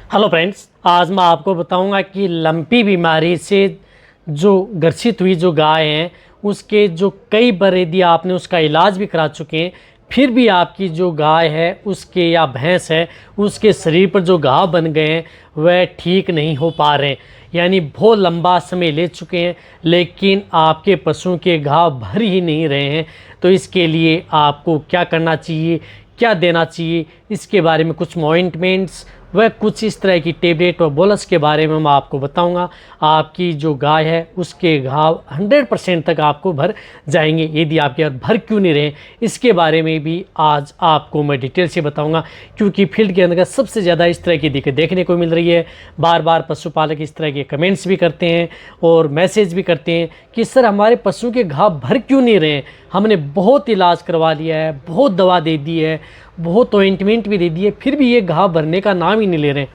Hello friends, आज मैं आपको बताऊंगा कि लंपी बीमारी से जो ग्रसित हुई जो गाय हैं उसके जो कई बार यदि आपने उसका इलाज भी करा चुके हैं फिर भी आपकी जो गाय है उसके या भैंस है उसके शरीर पर जो घाव बन गए हैं वह ठीक नहीं हो पा रहे हैं। यानी बहुत लंबा समय ले चुके हैं लेकिन आपके पशु के घाव भर ही नहीं रहे हैं। तो इसके लिए आपको क्या करना चाहिए, क्या देना चाहिए, इसके बारे में कुछ ऑइंटमेंट्स वह कुछ इस तरह की टेबलेट और बोलस के बारे में मैं आपको बताऊंगा। आपकी जो गाय है उसके घाव 100% तक आपको भर जाएंगे। यदि आपके यार भर क्यों नहीं रहे इसके बारे में भी आज आपको मैं डिटेल से बताऊंगा, क्योंकि फील्ड के अंदर सबसे ज़्यादा इस तरह की दिक्कत देखने को मिल रही है। बार बार पशुपालक इस तरह के कमेंट्स भी करते हैं और मैसेज भी करते हैं कि सर हमारे पशु के घाव भर क्यों नहीं रहे हैं, हमने बहुत इलाज करवा लिया है, बहुत दवा दे दी है, बहुत ऑइंटमेंट भी दे दी है, फिर भी ये घाव भरने का नाम ही नहीं ले रहे हैं।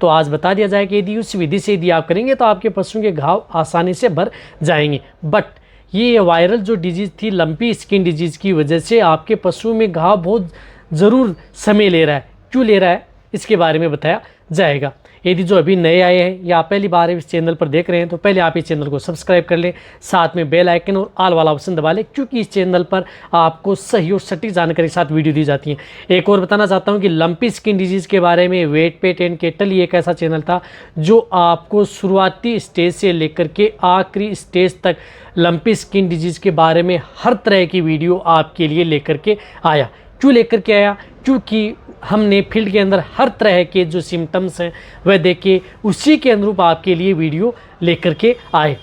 तो आज बता दिया जाए कि यदि उस विधि से यदि आप करेंगे तो आपके पशुओं के घाव आसानी से भर जाएंगे। बट ये वायरल जो डिजीज़ थी लंपी स्किन डिजीज़ की वजह से आपके पशुओं में घाव बहुत ज़रूर समय ले रहा है। क्यों ले रहा है इसके बारे में बताया जाएगा। यदि जो अभी नए आए हैं या पहली बार इस चैनल पर देख रहे हैं तो पहले आप इस चैनल को सब्सक्राइब कर लें, साथ में बेल आइकन और ऑल वाला ऑप्शन दबा लें, क्योंकि इस चैनल पर आपको सही और सटीक जानकारी के साथ वीडियो दी जाती है। एक और बताना चाहता हूं कि लंपी स्किन डिजीज़ के बारे में वेट पेट एंड केटल ये एक ऐसा चैनल था जो आपको शुरुआती स्टेज से लेकर के आखिरी स्टेज तक लंपी स्किन डिजीज़ के बारे में हर तरह की वीडियो आपके लिए लेकर के आया। क्यों लेकर के आया? क्योंकि हमने फील्ड के अंदर हर तरह के जो सिम्टम्स हैं वह देख के उसी के अनुरूप आपके लिए वीडियो लेकर के आए।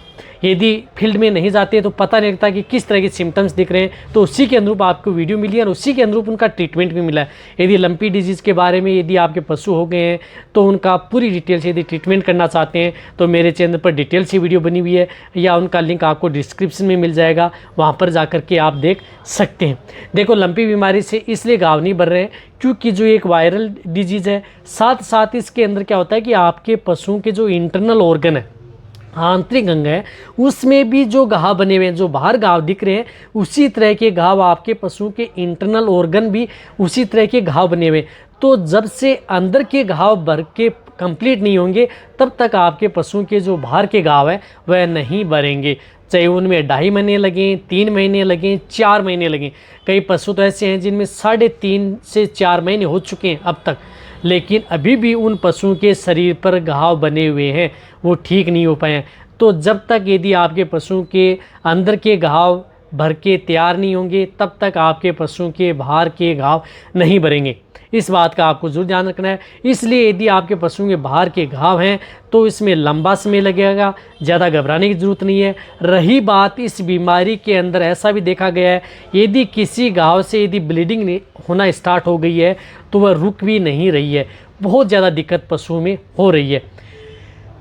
यदि फील्ड में नहीं जाते तो पता नहीं लगता कि किस तरह के सिम्टम्स दिख रहे हैं, तो उसी के अनुरूप आपको वीडियो मिली और उसी के अनुरूप उनका ट्रीटमेंट भी मिला है। यदि लंपी डिजीज़ के बारे में यदि आपके पशु हो गए हैं तो उनका पूरी डिटेल से यदि ट्रीटमेंट करना चाहते हैं तो मेरे चैनल पर डिटेल से वीडियो बनी हुई है या उनका लिंक आपको डिस्क्रिप्शन में मिल जाएगा, वहाँ पर जा कर के आप देख सकते हैं। देखो, लंपी बीमारी से इसलिए घाव नहीं बढ़ रहे हैं क्योंकि जो एक वायरल डिजीज़ है, साथ साथ इसके अंदर क्या होता है कि आपके पशुओं के जो इंटरनल ऑर्गन है, आंतरिक अंग है, उसमें भी जो घाव बने हुए हैं, जो बाहर घाव दिख रहे हैं उसी तरह के घाव आपके पशुओं के इंटरनल ऑर्गन भी उसी तरह के घाव बने हुए हैं। तो जब से अंदर के घाव भर के कंप्लीट नहीं होंगे तब तक आपके पशुओं के जो बाहर के घाव है वह नहीं भरेंगे, चाहे उनमें 2.5 महीने लगें, 3 महीने लगें, 4 महीने लगें। कई पशु तो ऐसे हैं जिनमें 3.5 से 4 महीने हो चुके हैं अब तक, लेकिन अभी भी उन पशुओं के शरीर पर घाव बने हुए हैं, वो ठीक नहीं हो पाए हैं। तो जब तक यदि आपके पशुओं के अंदर के घाव भर के तैयार नहीं होंगे तब तक आपके पशुओं के बाहर के घाव नहीं भरेंगे। इस बात का आपको जरूर ध्यान रखना है। इसलिए यदि आपके पशुओं के बाहर के घाव हैं तो इसमें लंबा समय लगेगा, ज़्यादा घबराने की ज़रूरत नहीं है। रही बात इस बीमारी के अंदर ऐसा भी देखा गया है यदि किसी घाव से यदि ब्लीडिंग होना स्टार्ट हो गई है तो वह रुक भी नहीं रही है, बहुत ज़्यादा दिक्कत पशुओं में हो रही है।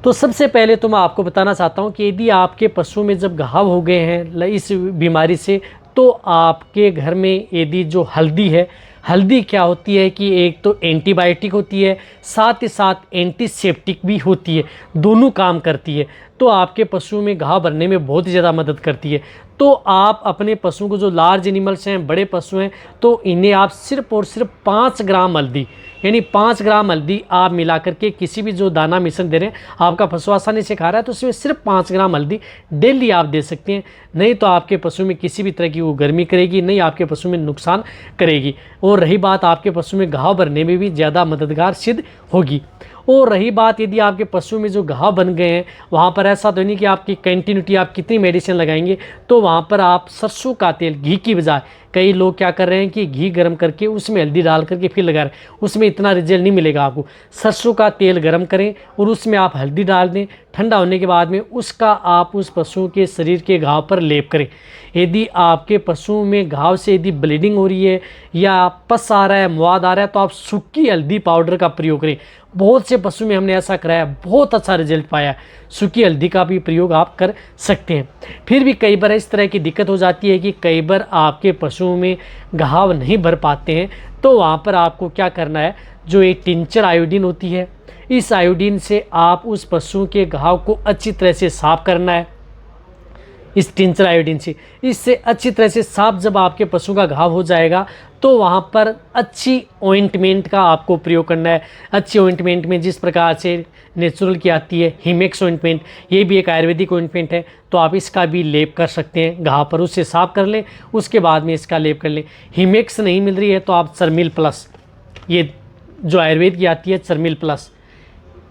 तो सबसे पहले तो मैं आपको बताना चाहता हूँ कि यदि आपके पशुओं में जब घाव हो गए हैं इस बीमारी से तो आपके घर में यदि जो हल्दी है, हल्दी क्या होती है कि एक तो एंटीबायोटिक होती है, साथ ही साथ एंटीसेप्टिक भी होती है, दोनों काम करती है। तो आपके पशुओं में घाव भरने में बहुत ही ज़्यादा मदद करती है। तो आप अपने पशुओं को, जो लार्ज एनिमल्स हैं, बड़े पशु हैं, तो इन्हें आप सिर्फ और सिर्फ 5 ग्राम हल्दी, यानी 5 ग्राम हल्दी आप मिला करके किसी भी जो दाना मिश्रण दे रहे हैं, आपका पशु आसानी से खा रहा है तो उसमें सिर्फ 5 ग्राम हल्दी डेली आप दे सकते हैं। नहीं तो आपके पशु में किसी भी तरह की वो गर्मी करेगी, नहीं आपके पशु में नुकसान करेगी। और रही बात आपके पशु में घाव भरने में भी ज़्यादा मददगार सिद्ध होगी। और रही बात यदि आपके पशु में जो घाव बन गए हैं वहाँ पर ऐसा तो नहीं कि आपकी कंटिन्यूटी आप कितनी मेडिसिन लगाएंगे, तो वहाँ पर आप सरसों का तेल, घी की बजाय कई लोग क्या कर रहे हैं कि घी गर्म करके उसमें हल्दी डाल करके फिर लगा रहे हैं, उसमें इतना रिजल्ट नहीं मिलेगा आपको। सरसों का तेल गर्म करें और उसमें आप हल्दी डाल दें, ठंडा होने के बाद में उसका आप उस पशुओं के शरीर के घाव पर लेप करें। यदि आपके पशुओं में घाव से यदि ब्लीडिंग हो रही है या पस आ रहा है, मवाद आ रहा है, तो आप सूखी हल्दी पाउडर का प्रयोग करें। बहुत से पशु में हमने ऐसा कराया, बहुत अच्छा रिजल्ट पाया। सूखी हल्दी का भी प्रयोग आप कर सकते हैं। फिर भी कई बार इस तरह की दिक्कत हो जाती है कि कई बार आपके पशुओं में घाव नहीं भर पाते हैं, तो वहाँ पर आपको क्या करना है, जो एक टिंचर आयोडीन होती है, इस आयोडीन से आप उस पशुओं के घाव को अच्छी तरह से साफ करना है। इस टिंचर आयोडीन से, इससे अच्छी तरह से साफ जब आपके पशु का घाव हो जाएगा तो वहाँ पर अच्छी ऑइंटमेंट का आपको प्रयोग करना है। अच्छी ऑइंटमेंट में जिस प्रकार से नेचुरल की आती है हिमेक्स ऑइंटमेंट, ये भी एक आयुर्वेदिक ऑइंटमेंट है, तो आप इसका भी लेप कर सकते हैं। घाव पर उससे साफ कर लें, उसके बाद में इसका लेप कर लें। हिमेक्स नहीं मिल रही है तो आप चर्मिल प्लस, ये जो आयुर्वेद की आती है चर्मिल प्लस,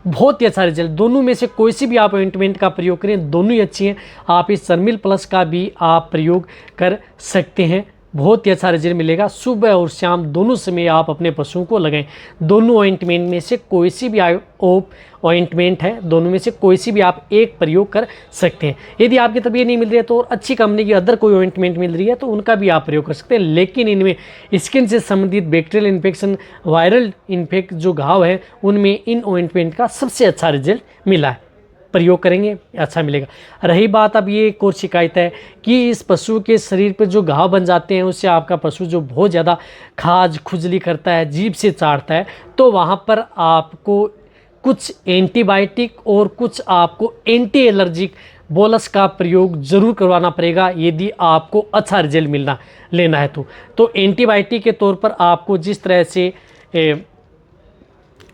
बहुत ही अच्छा रिजल्ट। दोनों में से कोई सी भी आप ऑइंटमेंट का प्रयोग करें, दोनों ही अच्छी हैं। आप इस चर्मिल प्लस का भी आप प्रयोग कर सकते हैं, बहुत ही अच्छा रिजल्ट मिलेगा। सुबह और शाम दोनों समय आप अपने पशुओं को लगाएं। दोनों ऑइंटमेंट में से कोई सी भी ऑइंटमेंट है, दोनों में से कोई सी भी आप एक प्रयोग कर सकते हैं। यदि आपकी तबीयत नहीं मिल रही है तो अच्छी कंपनी की अदर कोई ऑइंटमेंट मिल रही है तो उनका भी आप प्रयोग कर सकते हैं। लेकिन इनमें स्किन से संबंधित बैक्टीरियल इन्फेक्शन, वायरल इन्फेक्ट जो घाव है, उनमें इन ऑइंटमेंट का सबसे अच्छा रिजल्ट मिला है। प्रयोग करेंगे अच्छा मिलेगा। रही बात अब ये एक और शिकायत है कि इस पशु के शरीर पर जो घाव बन जाते हैं उससे आपका पशु जो बहुत ज़्यादा खाज खुजली करता है, जीभ से चाटता है, तो वहाँ पर आपको कुछ एंटीबायोटिक और कुछ आपको एंटी एलर्जिक बोलस का प्रयोग ज़रूर करवाना पड़ेगा यदि आपको अच्छा रिजल्ट लेना है तो एंटीबायोटिक के तौर पर आपको जिस तरह से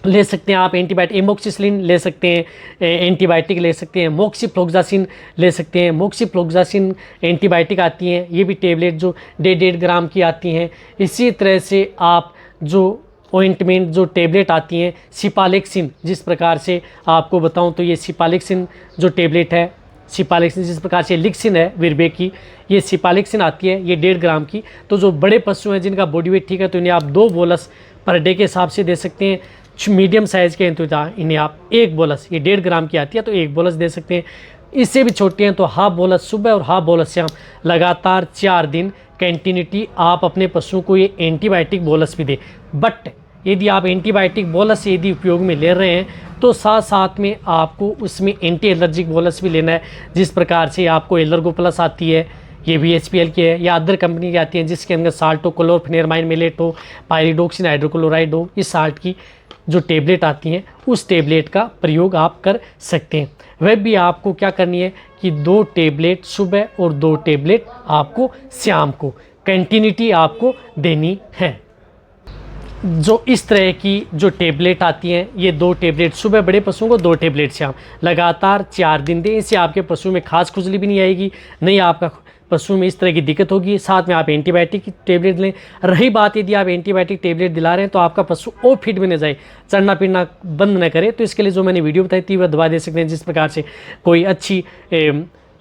ले सकते हैं आप एंटीबायोटिक, एमोक्सिसिलिन ले सकते हैं, एंटीबायोटिक ले सकते हैं, मोक्सीफ्लोक्सासिन ले सकते हैं। मोक्सीफ्लोक्सासिन एंटीबायोटिक आती हैं, ये भी टेबलेट जो 1.5 ग्राम की आती हैं। इसी तरह से आप जो ऑइंटमेंट जो टेबलेट आती हैं सिपालेक्सिन, जिस प्रकार से आपको बताऊं तो ये सिपालेक्सिन जो टेबलेट है, सिपालेक्सिन जिस प्रकार से लिक्सिन है विरबे की, ये सिपालेक्सिन आती है, ये 1.5 ग्राम की। तो जो बड़े पशु हैं जिनका बॉडी वेट ठीक है तो इन्हें आप 2 बोलस पर डे के हिसाब से दे सकते हैं। मीडियम साइज़ के हैं तो इन्हें आप 1 बोलस, ये 1.5 ग्राम की आती है तो 1 बोलस दे सकते हैं। इससे भी छोटी हैं तो हाफ बोलस सुबह और हाफ बोलस शाम, लगातार 4 दिन कंटिन्यूटी आप अपने पशुओं को ये एंटीबायोटिक बोलस भी दें। बट यदि आप एंटीबायोटिक बोलस यदि उपयोग में ले रहे हैं तो साथ साथ में आपको उसमें एंटी एलर्जिक बोलस भी लेना है। जिस प्रकार से आपको एलर्गो प्लस आती है, ये भी HPL की है, या अदर कंपनी की आती है जिसके अंदर साल्टो, क्लोरफेनेरमाइन, मिलेटो, पायरिडोक्सिन, हाइड्रोक्लोराइड हो, इस साल्ट की जो टेबलेट आती हैं उस टेबलेट का प्रयोग आप कर सकते हैं। वह भी आपको क्या करनी है कि 2 टेबलेट सुबह और 2 टेबलेट आपको शाम को कंटिन्यूटी आपको देनी है। जो इस तरह की जो टेबलेट आती हैं, ये 2 टेबलेट सुबह बड़े पशुओं को, 2 टेबलेट शाम, लगातार 4 दिन दें। इससे आपके पशु में खास खुजली भी नहीं आएगी, नहीं आपका पशु में इस तरह की दिक्कत होगी। साथ में आप एंटीबायोटिक की टेबलेट लें। रही बात यदि आप एंटीबायोटिक टेबलेट दिला रहे हैं तो आपका पशु और फिट में न जाए, चढ़ना फिरना बंद न करे, तो इसके लिए जो मैंने वीडियो बताई थी वह दवा दे सकते हैं। जिस प्रकार से कोई अच्छी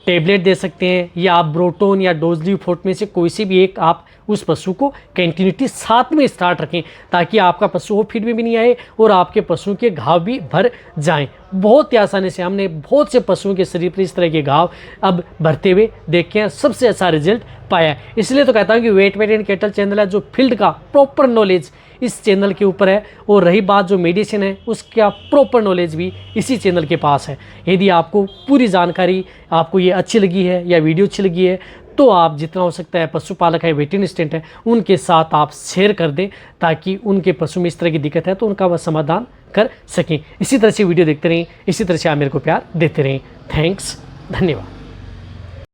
टेबलेट दे सकते हैं, या आप ब्रोटोन या डोजली फोर्ट में से कोई सी भी एक आप उस पशु को कंटिन्यूटी साथ में स्टार्ट रखें ताकि आपका पशु वो फीड में भी नहीं आए और आपके पशु के घाव भी भर जाएं। बहुत ही आसानी से हमने बहुत से पशुओं के शरीर पर इस तरह के घाव अब भरते हुए देखे हैं, सबसे अच्छा रिजल्ट पाया। इसलिए तो कहता हूँ कि वेट एंड कैटल चैनल है जो फील्ड का प्रॉपर नॉलेज इस चैनल के ऊपर है, और रही बात जो मेडिसिन है उसका प्रॉपर नॉलेज भी इसी चैनल के पास है। यदि आपको पूरी जानकारी आपको ये अच्छी लगी है या वीडियो अच्छी लगी है तो आप जितना हो सकता है पशुपालक है, वेटरनरी असिस्टेंट है, उनके साथ आप शेयर कर दें ताकि उनके पशु में इस तरह की दिक्कत है तो उनका वह समाधान कर सकें। इसी तरह से वीडियो देखते रहें, इसी तरह से आप मेरे को प्यार देते रहें। थैंक्स, धन्यवाद।